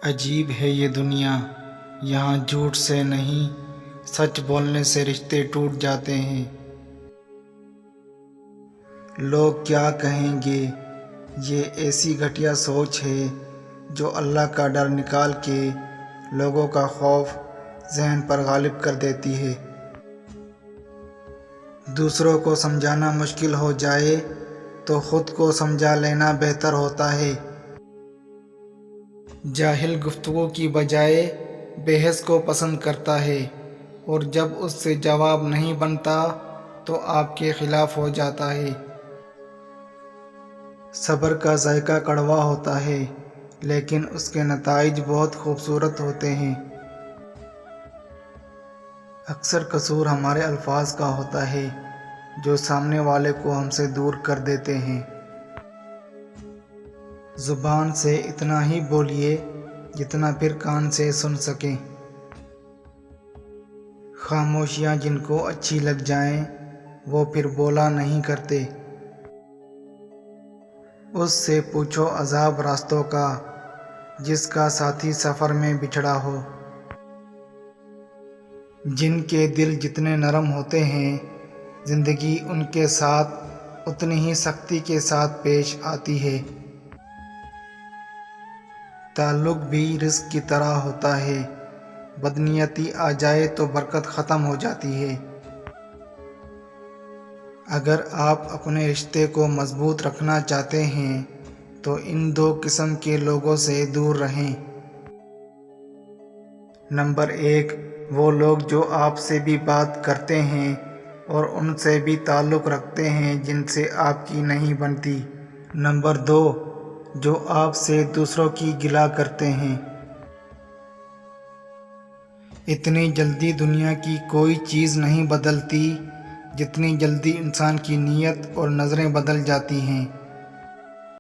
عجیب ہے یہ دنیا، یہاں جھوٹ سے نہیں سچ بولنے سے رشتے ٹوٹ جاتے ہیں۔ لوگ کیا کہیں گے، یہ ایسی گھٹیا سوچ ہے جو اللہ کا ڈر نکال کے لوگوں کا خوف ذہن پر غالب کر دیتی ہے۔ دوسروں کو سمجھانا مشکل ہو جائے تو خود کو سمجھا لینا بہتر ہوتا ہے۔ جاہل گفتگو کی بجائے بحث کو پسند کرتا ہے، اور جب اس سے جواب نہیں بنتا تو آپ کے خلاف ہو جاتا ہے۔ صبر کا ذائقہ کڑوا ہوتا ہے، لیکن اس کے نتائج بہت خوبصورت ہوتے ہیں۔ اکثر قصور ہمارے الفاظ کا ہوتا ہے جو سامنے والے کو ہم سے دور کر دیتے ہیں۔ زبان سے اتنا ہی بولیے جتنا پھر کان سے سن سکیں۔ خاموشیاں جن کو اچھی لگ جائیں وہ پھر بولا نہیں کرتے۔ اس سے پوچھو عذاب راستوں کا جس کا ساتھی سفر میں بچھڑا ہو۔ جن کے دل جتنے نرم ہوتے ہیں زندگی ان کے ساتھ اتنی ہی سختی کے ساتھ پیش آتی ہے۔ تعلق بھی رزق کی طرح ہوتا ہے، بدنیتی آ جائے تو برکت ختم ہو جاتی ہے۔ اگر آپ اپنے رشتے کو مضبوط رکھنا چاہتے ہیں تو ان دو قسم کے لوگوں سے دور رہیں۔ نمبر 1، وہ لوگ جو آپ سے بھی بات کرتے ہیں اور ان سے بھی تعلق رکھتے ہیں جن سے آپ کی نہیں بنتی۔ نمبر 2، جو آپ سے دوسروں کی گلہ کرتے ہیں۔ اتنی جلدی دنیا کی کوئی چیز نہیں بدلتی جتنی جلدی انسان کی نیت اور نظریں بدل جاتی ہیں۔